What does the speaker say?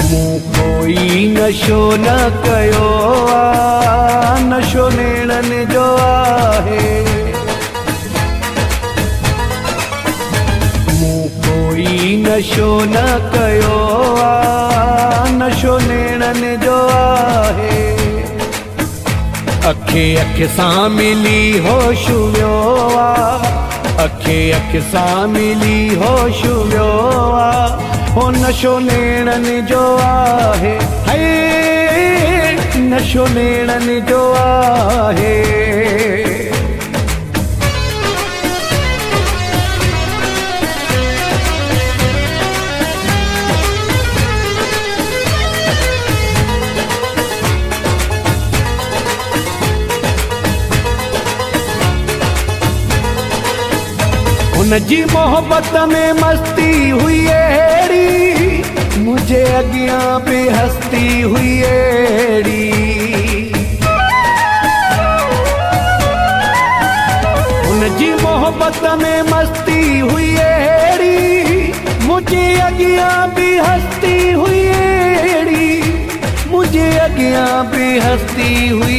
मूं कोई नशो न कयो आहे, नशो नेणनि जो आहे। मूं कोई नशो न कयो आहे, नशो नेणनि जो आहे। अखे अख सां मिली होश वियो आहे, अखे अख सां मिली होश वियो आहे। हो नशो नेणनि जो आहे, हे नशो नेणनि जो आहे। उनजी मोहब्बत में मस्ती हुई अहिड़ी, मुझे अॻियां बि हस्ती हुई अहिड़ी। उनजी मोहब्बत में मस्ती हुई अहिड़ी, मुझे अॻियां बि हस्ती हुई अहिड़ी, मुझे अॻियां बि हस्ती हुई।